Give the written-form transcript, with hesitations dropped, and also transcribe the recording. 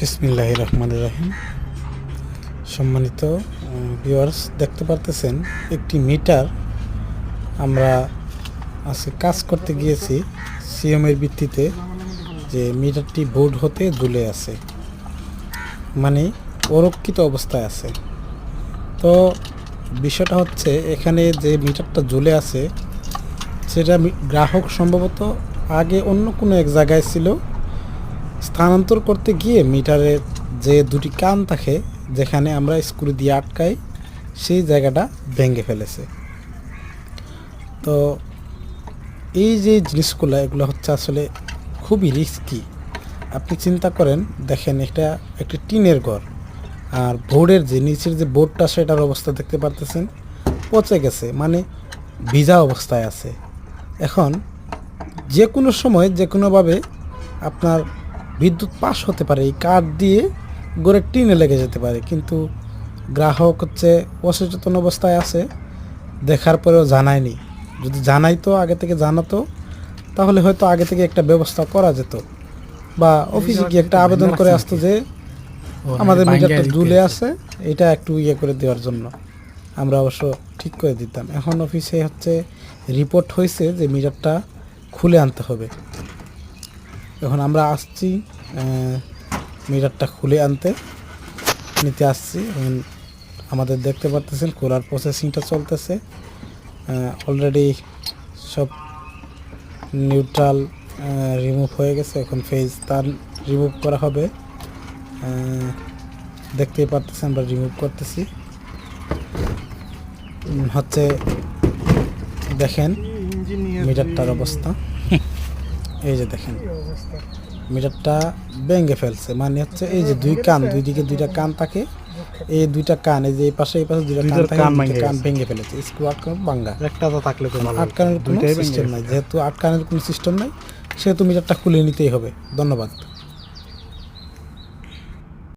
বিসমিল্লাহির রহমানির রহিম। সম্মানিত ভিউয়ার্স, দেখতে পারতেছেন একটি মিটার আমরা আজকে কাজ করতে গিয়েছি সিএমের ভিত্তিতে, যে মিটারটি বোর্ড হতে ঝুলে আছে, মানে অরক্ষিত অবস্থায় আছে। তো বিষয়টা হচ্ছে, এখানে যে মিটারটা ঝুলে আছে সেটা গ্রাহক সম্ভবত আগে অন্য কোনো এক জায়গায় ছিল, স্থানান্তর করতে গিয়ে মিটারের যে দুটি কান থাকে যেখানে আমরা স্ক্রু দিয়ে আটকাই, সেই জায়গাটা ভেঙে ফেলেছে। তো এই যে জিনিসগুলো, এগুলো হচ্ছে আসলে খুবই রিস্কি। আপনি চিন্তা করেন, দেখেন এটা একটি টিনের ঘর, আর বোর্ডের যে নিচের যে বোর্ডটা সেটার অবস্থা দেখতে পারতেছেন, পচে গেছে, মানে ভিজা অবস্থায় আছে। এখন যে কোনো সময় যে কোনোভাবে আপনার বিদ্যুৎ পাস হতে পারে, এই কাঠ দিয়ে গড়ের টিনে লেগে যেতে পারে। কিন্তু গ্রাহক হচ্ছে অসচেতন অবস্থায় আছে, দেখার পরেও জানায়নি। যদি জানাইতো, আগে থেকে জানাতো, তাহলে হয়তো আগে থেকে একটা ব্যবস্থা করা যেত, বা অফিসে গিয়ে একটা আবেদন করে আসতো যে আমাদের মিটারটা ঝুলে আছে, এটা একটু ইয়ে করে দেওয়ার জন্য। আমরা অবশ্য ঠিক করে দিতাম। এখন অফিসে হচ্ছে রিপোর্ট হয়েছে যে মিটারটা খুলে আনতে হবে। এখন আমরা আসছি মিটারটা খুলে নিতে আসছি। এখন আমাদের দেখতে পারতেছেন খোলার প্রসেসিংটা চলতেছে। অলরেডি সব নিউট্রাল রিমুভ হয়ে গেছে, এখন ফেজ তার রিমুভ করা হবে। দেখতেই পারতেছেন আমরা রিমুভ করতেছি। হচ্ছে দেখেন মিটারটার অবস্থা, এই যে দেখেন মিটারটা ভেঙে ফেলছে। মানে হচ্ছে এই যে দুই কান, দুই দিকে দুইটা কান থাকে, এই দুইটা কান, এই যে এই পাশে দুইটা কান থাকে, কান ভেঙে ফেলেছে। স্ক্রু আটকানোর ভাঙ্গা, একটা তো থাকলে তো ভালো, আটকানোর কোনো সিস্টেম নাই। যেহেতু আটকানোর কোনো সিস্টেম নাই, সেহেতু মিটারটা খুলে নিতেই হবে। ধন্যবাদ।